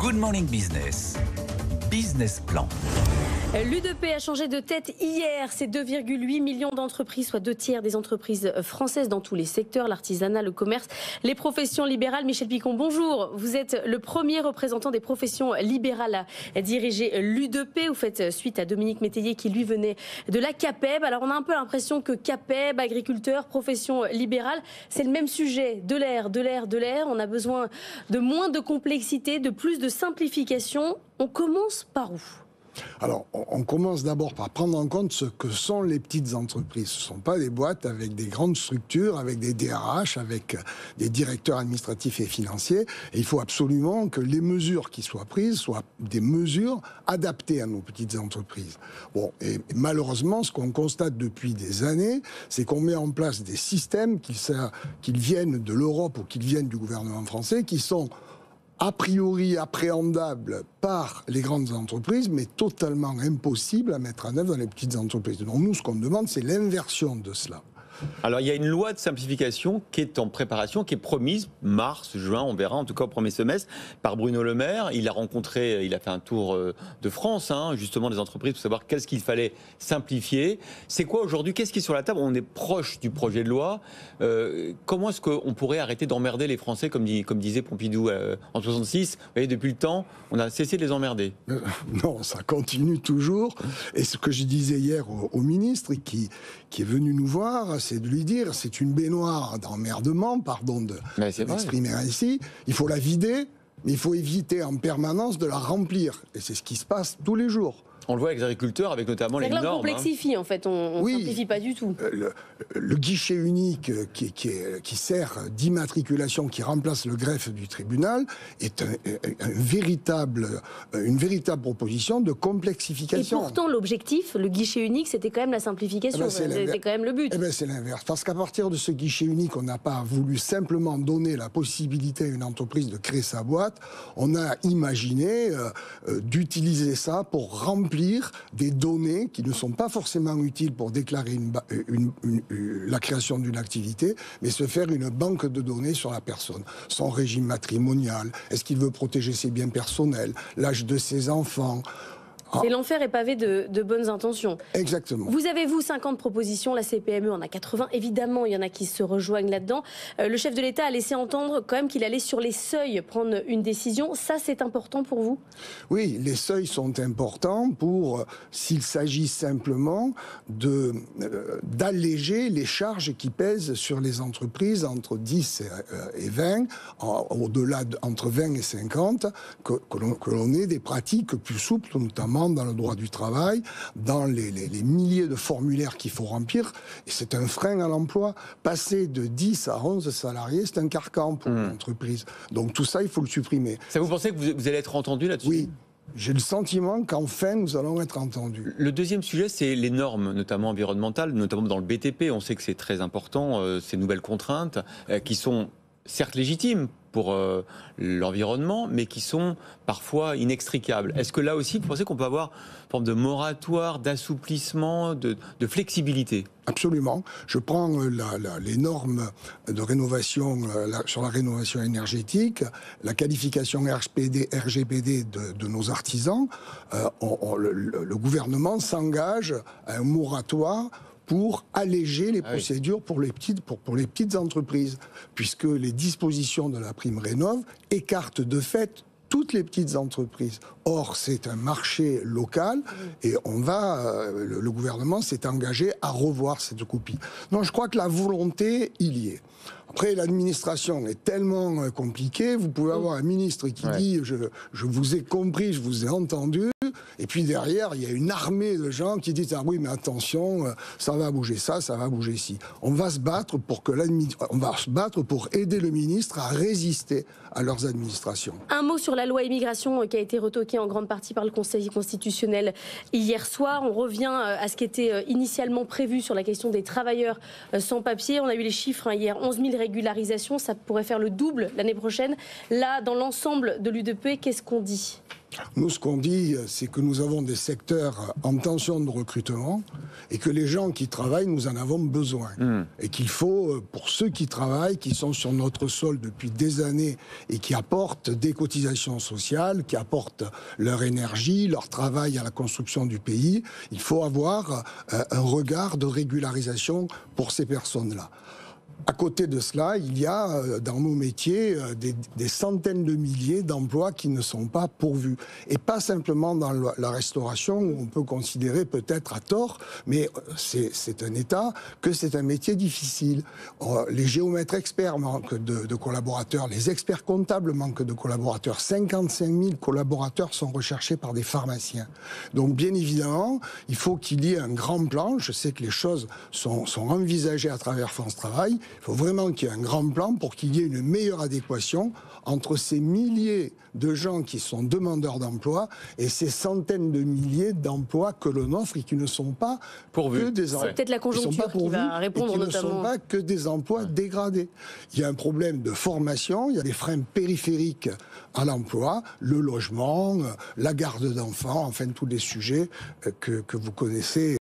Good Morning Business. Business Plan. L'U2P a changé de tête hier. C'est 2,8 millions d'entreprises, soit 2/3 des entreprises françaises dans tous les secteurs, l'artisanat, le commerce, les professions libérales. Michel Picon, bonjour. Vous êtes le premier représentant des professions libérales à diriger l'U2P. Vous faites suite à Dominique Métayer qui lui venait de la CAPEB. Alors on a un peu l'impression que CAPEB, agriculteurs, professions libérales, c'est le même sujet. De l'air. On a besoin de moins de complexité, de plus de simplification. On commence par où ? Alors, on commence d'abord par prendre en compte ce que sont les petites entreprises. Ce ne sont pas des boîtes avec des grandes structures, avec des DRH, avec des directeurs administratifs et financiers. Et il faut absolument que les mesures qui soient prises soient des mesures adaptées à nos petites entreprises. Bon, et malheureusement, ce qu'on constate depuis des années, c'est qu'on met en place des systèmes, qu'ils viennent de l'Europe ou qu'ils viennent du gouvernement français, qui sont a priori appréhendable par les grandes entreprises, mais totalement impossible à mettre en œuvre dans les petites entreprises. Donc nous, ce qu'on demande, c'est l'inversion de cela. Alors il y a une loi de simplification qui est en préparation, qui est promise mars, juin, on verra en tout cas au premier semestre, par Bruno Le Maire. Il a fait un tour de France, justement des entreprises pour savoir qu'est-ce qu'il fallait simplifier. C'est quoi aujourd'hui? Qu'est-ce qui est sur la table? On est proche du projet de loi. Comment est-ce qu'on pourrait arrêter d'emmerder les Français, comme disait Pompidou en 66? Vous voyez, depuis le temps, on a cessé de les emmerder. Non, ça continue toujours. Et ce que je disais hier au ministre qui est venu nous voir, c'est de lui dire, c'est une baignoire d'emmerdement, pardon de m'exprimer ainsi, il faut la vider, mais il faut éviter en permanence de la remplir. Et c'est ce qui se passe tous les jours. On le voit avec les agriculteurs, avec notamment les normes. On complexifie, en fait, on ne simplifie pas du tout. Le guichet unique qui sert d'immatriculation, qui remplace le greffe du tribunal, est une véritable proposition de complexification. Et pourtant, l'objectif, le guichet unique, c'était quand même la simplification. C'était quand même le but. C'est l'inverse. Parce qu'à partir de ce guichet unique, on n'a pas voulu simplement donner la possibilité à une entreprise de créer sa boîte. On a imaginé d'utiliser ça pour remplir des données qui ne sont pas forcément utiles pour déclarer la création d'une activité, mais se faire une banque de données sur la personne. Son régime matrimonial, est-ce qu'il veut protéger ses biens personnels, l'âge de ses enfants. C'est l'enfer est pavé de bonnes intentions. Exactement. Vous avez, 50 propositions, la CPME en a 80. Évidemment, il y en a qui se rejoignent là-dedans. Le chef de l'État a laissé entendre quand même qu'il allait sur les seuils prendre une décision. Ça, c'est important pour vous? Oui, les seuils sont importants s'il s'agit simplement d'alléger les charges qui pèsent sur les entreprises entre 10 et 20, au-delà entre 20 et 50, que l'on ait des pratiques plus souples, notamment dans le droit du travail, dans les milliers de formulaires qu'il faut remplir. Et c'est un frein à l'emploi. Passer de 10 à 11 salariés, c'est un carcan pour l'entreprise. Donc tout ça, il faut le supprimer. Ça, vous pensez que vous allez être entendu là-dessus? Oui. J'ai le sentiment qu'enfin, nous allons être entendus. Le deuxième sujet, c'est les normes, notamment environnementales, notamment dans le BTP. On sait que c'est très important, ces nouvelles contraintes, qui sont certes légitimes pour l'environnement, mais qui sont parfois inextricables. Est-ce que là aussi, vous pensez qu'on peut avoir une forme de moratoire, d'assouplissement, de flexibilité? Absolument. Je prends les normes de rénovation sur la rénovation énergétique, la qualification RGPD de nos artisans. Le gouvernement s'engage à un moratoire pour alléger les procédures pour les petites entreprises, puisque les dispositions de la prime Rénov' écartent de fait toutes les petites entreprises. Or, c'est un marché local et le gouvernement s'est engagé à revoir cette copie. Donc, je crois que la volonté, il y est. Après, l'administration est tellement compliquée, vous pouvez avoir un ministre qui dit « je vous ai compris, je vous ai entendu », et puis derrière, il y a une armée de gens qui disent « ah oui, mais attention, ça va bouger ça va bouger ci ». On va se battre pour aider le ministre à résister à leurs administrations. Un mot sur la loi immigration qui a été retoquée en grande partie par le Conseil constitutionnel hier soir. On revient à ce qui était initialement prévu sur la question des travailleurs sans papier. On a eu les chiffres hier, 11 000 régularisations, ça pourrait faire le double l'année prochaine. Là, dans l'ensemble de l'U2P, qu'est-ce qu'on dit ? Nous, ce qu'on dit, c'est que nous avons des secteurs en tension de recrutement et que les gens qui travaillent, nous en avons besoin. Et qu'il faut, pour ceux qui travaillent, qui sont sur notre sol depuis des années et qui apportent des cotisations sociales, qui apportent leur énergie, leur travail à la construction du pays, il faut avoir un regard de régularisation pour ces personnes-là. À côté de cela, il y a dans nos métiers des centaines de milliers d'emplois qui ne sont pas pourvus. Et pas simplement dans la restauration, où on peut considérer peut-être à tort, mais c'est un état, que c'est un métier difficile. Les géomètres experts manquent de collaborateurs, les experts comptables manquent de collaborateurs. 55 000 collaborateurs sont recherchés par des pharmaciens. Donc bien évidemment, il faut qu'il y ait un grand plan. Je sais que les choses sont envisagées à travers France Travail. Il faut vraiment qu'il y ait un grand plan pour qu'il y ait une meilleure adéquation entre ces milliers de gens qui sont demandeurs d'emploi et ces centaines de milliers d'emplois que l'on offre et qui ne sont pas pourvus. Que des emplois. C'est peut-être la conjoncture qui va répondre et qui notamment. ne sont pas que des emplois dégradés. Il y a un problème de formation, il y a des freins périphériques à l'emploi, le logement, la garde d'enfants, enfin tous les sujets que vous connaissez.